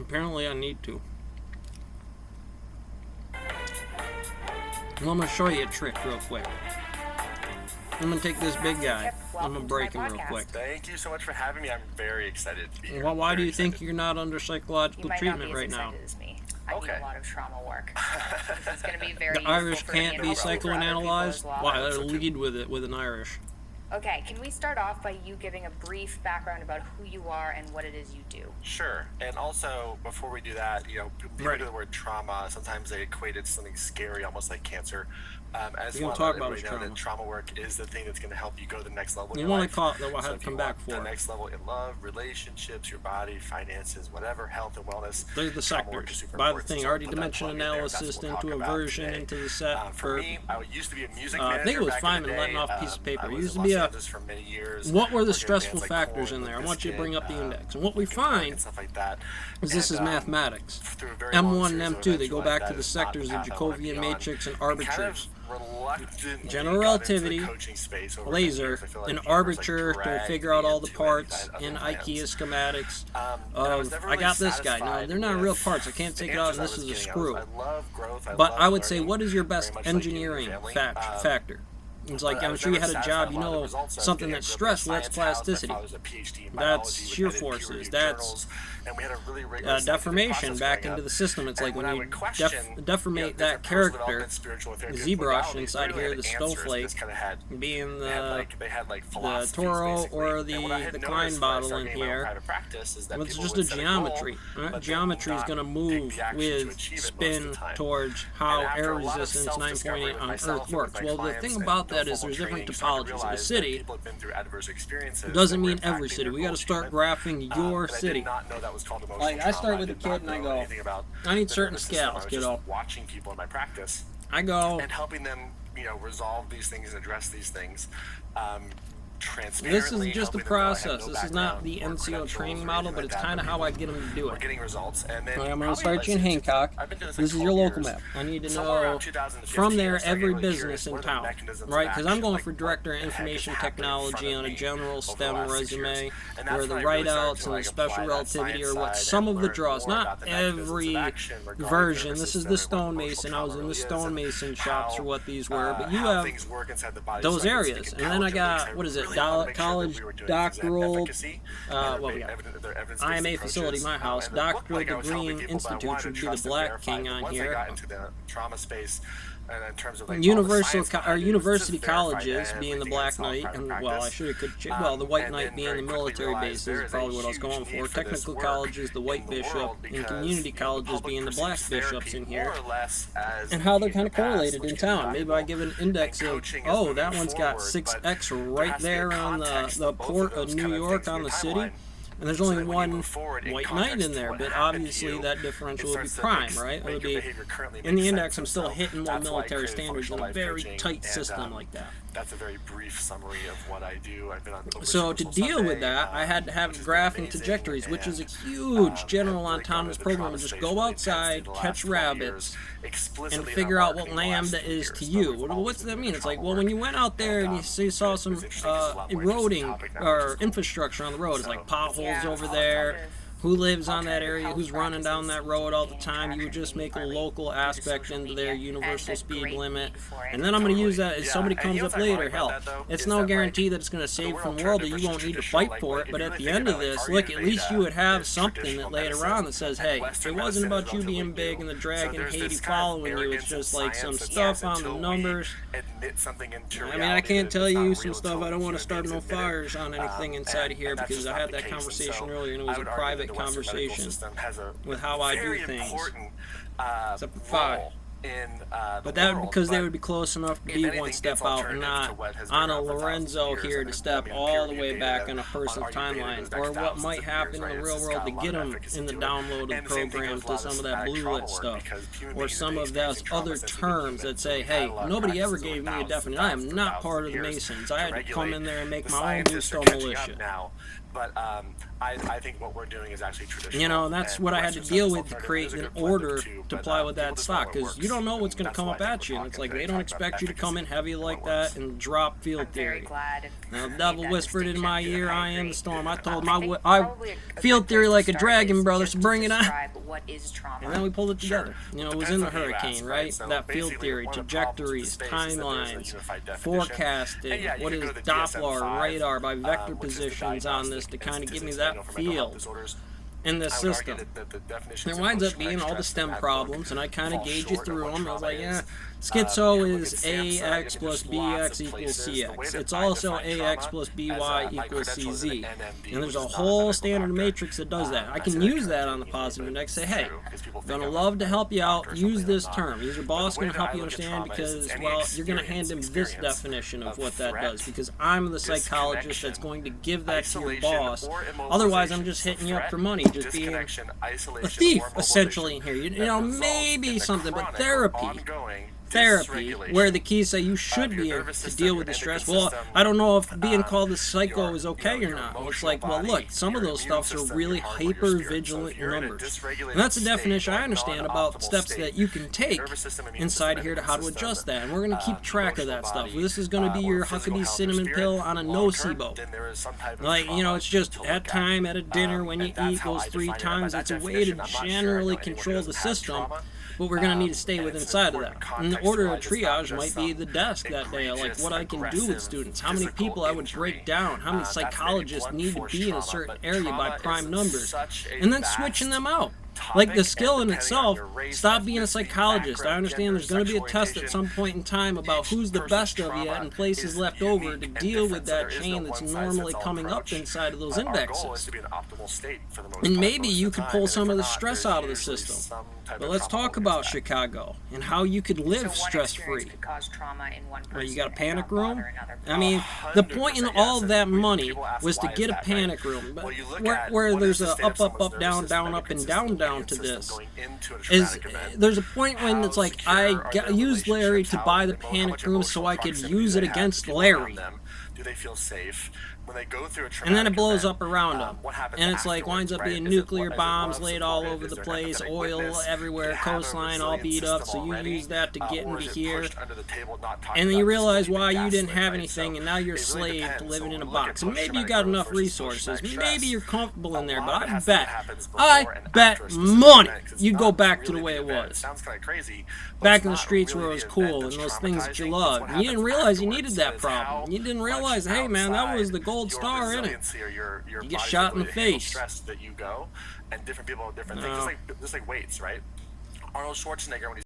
Apparently I need to. Well, I'm going to show you a trick real quick. I'm going to take this big guy. I'm going to break him real quick. Thank you so much for having me. I'm very excited to be here. Well, why do you think you're not under psychological treatment right now? I do a lot of trauma work. This is going to be very The Irish can't be psychoanalyzed? Why? Well, lead with it with an Irish. Okay, can we start off by you giving a brief background about who you are and what it is you do? Sure. And also, before we do that, people do the word trauma. Sometimes they equate it to something scary, almost like cancer. As you well, talk about trauma work is the thing that's going to help you go to the next level. You want to call it that? We'll have to come back for the next level in love, relationships, your body, finances, whatever, health and wellness. There's the sectors. By the thing, already dimension analysis into aversion into the set. For me, I used to be a music manager. I think it was Feynman letting off a piece of paper. It used to be a. What were the stressful factors in there? I want you to bring up the index. And what we find is this is mathematics. M1 and M2, they go back to the sectors of Jacobian matrix and arbiters. General relativity, laser, and arbiter to figure out all the parts in IKEA schematics of, I got this guy. No, they're not real parts. I can't take it out, and this is a screw. But I would say, what is your best engineering factor? It's like, I'm sure you had a job, you know, something that's stress, well, that's plasticity. That's shear forces. That's deformation back into the system. It's like when you deformate that character, the ZBrush inside here, the snowflake, being the Toro or the Klein bottle in here, it's just a geometry. Right? Geometry is going to move with spin towards how air resistance 9.8 on Earth works. Well, the thing about that is there's different topologies. A city doesn't mean every city. We got to start graphing your city. Like, I start with a kid and I go, I need certain scales, kiddo. Watching people in my practice. I go. And helping them, resolve these things and address these things. This is just a process. This is not the NCO training model, but it's kind of how I get them to do it. I'm going to start you in Hancock. This is your local map. I need to know from there every business in town, right? Because I'm going for Director of Information Technology on a general STEM resume, where the write-outs and the special relativity are what some of the draws, not every version. This is the stonemason. I was in the stonemason shops for what these were, but you have those areas. And then I got, what is it? College doctoral, what we got? IMA facility, my house. Doctoral degree institute would be the black king on here. University colleges being the Black Knight, and well, I should have the White Knight being the military bases is probably what I was going for. Technical colleges, the White Bishop, and community colleges being the Black Bishops in here, and how they're kind of correlated in town. Maybe I give an index of, oh, that one's got 6x right there on the port of New York on the city. And there's only one White Knight in there, but obviously that differential would be prime, right? It would be, in the index, I'm still hitting more military standards in a very tight system like that. That's a very brief summary of what I do. I've been on so to deal with that, I had to have graphing trajectories, which is a huge general autonomous program. Just go outside, catch rabbits, and figure out what lambda is to you. What's that mean? It's like, well, when you went out there and you saw some eroding or infrastructure on the road, it's like potholes over there. Who lives on that area, who's running down that road all the time. You would just make a local aspect into their universal speed limit. And then I'm going to use that if somebody comes up later. Hell, it's no guarantee that it's going to save from the world, that you won't need to fight for it. But at the end of this, look, at least you would have something that later on that says, hey, it wasn't about you being big and the dragon Haiti following you. It's just like some stuff on the numbers. I mean, I can't tell you some stuff. I don't want to start no fires on anything inside of here because I had that conversation earlier and it was a private conversation with how I do things. Except for 5. But that would because they would be close enough to be one step out and not on a Lorenzo here to step all the way back on a person's timeline, or what might happen in the real world to get them in the download of the program to some of that blue lit stuff, or some of those other terms that say, hey, nobody ever gave me a definite, I am not part of the Masons, I had to come in there and make my own Bluestone militia. But I think what we're doing is actually traditional. You know, that's what I had to deal with to create an order to apply with that stock, because you don't know what's going to come up at you. And it's like they don't expect you to come in heavy like that and drop field theory. Now, the devil whispered in my ear, "I am the storm." I told him I field theory like a dragon, brother, so bring it on. And then we pulled it together. You know, it was in the hurricane, right? That field theory, trajectories, timelines, forecasting, what is Doppler, radar, by vector positions on this to kind of give me that feel in this system. There winds up being all the STEM problems, and I kind of gauge you through them. I was like, yeah, schizo is AX plus BX equals CX. It's also AX plus BY equals CZ. And there's a whole standard matrix that does that. I can use that on the positive index, say, hey, I'm going to love to help you out, use this term. Is your boss going to help you understand? Because, well, you're going to hand him this definition of what that does, because I'm the psychologist that's going to give that to your boss. Otherwise, I'm just hitting you up for money, just being a thief, essentially, in here. You know, maybe something, but therapy, where the keys say you should be in to deal with the stress. Well, I don't know if being called a psycho is okay or not. It's like, well, look, some of those stuffs are really hyper-vigilant numbers. And that's a definition I understand about steps that you can take inside here to how to adjust that. And we're going to keep track of that stuff. This is going to be your Huckabee cinnamon pill on a nocebo. Like, you know, it's just at time, at a dinner, when you eat those 3 times. It's a way to generally control the system. But we're going to need to stay within inside of that. And the order of triage might be the desk that day, like what I can do with students, how many people I would break down, how many psychologists need to be in a certain area by prime numbers, and then switching them out. Like the skill in itself, stop being a psychologist. I understand there's going to be a test at some point in time about who's the best of you and places left over to deal with that chain that's normally coming up inside of those indexes. And maybe you could pull some of the stress out of the system. But let's talk about Chicago and how you could live stress-free. You got a panic room? I mean, the point in all of that money was to get a panic room. But where there's a up, up, up, down, down, up, and down to this is there's a point when it's like I used Larry to buy the panic room so I could use it against Larry. Do they feel safe? When they go through a and then it blows up around them, and it's like winds up being nuclear bombs laid all over the place, oil everywhere, coastline all beat up, so you use that to get into here, and then you realize why you didn't have anything, and now you're a slave to living in a box. And maybe you got enough resources, maybe you're comfortable in there, but I bet money you'd go back to the way it was. Back in the streets where it was cool, and those things that you loved. And you didn't realize you needed that problem. You didn't realize, hey man, that was the gold star in it. You get shot in the face. And different people have different things. Just like weights, right? Arnold Schwarzenegger, when he's